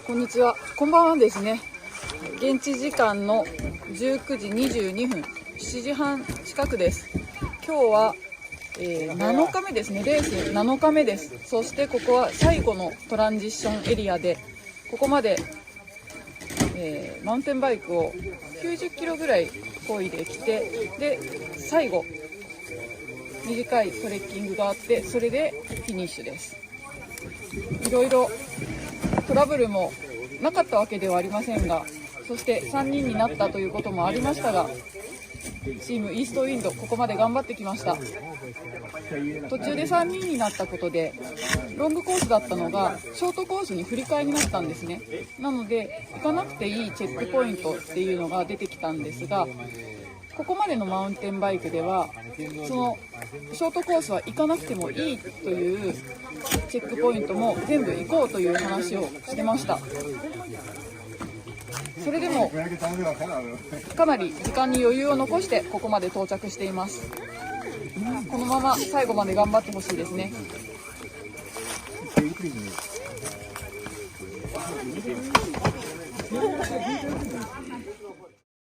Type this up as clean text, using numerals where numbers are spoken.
こんにちは。こんばんはですね。現地時間の19時22分、7時半近くです。今日は、7日目ですね。レース7日目です。そしてここは最後のトランジッションエリアで、ここまで、マウンテンバイクを90キロぐらい漕いできて、で最後短いトレッキングがあって、それでフィニッシュです。いろいろトラブルもなかったわけではありませんが、そして3人になったということもありましたが、チームイーストウィンドここまで頑張ってきました。途中で3人になったことでロングコースだったのがショートコースに振り替えになったんですね。なので行かなくていいチェックポイントっていうのが出てきたんですが、ここまでのマウンテンバイクではそのショートコースは行かなくてもいいというチェックポイントも全部行こうという話をしてました。それでもかなり時間に余裕を残してここまで到着しています。このまま最後まで頑張ってほしいですね。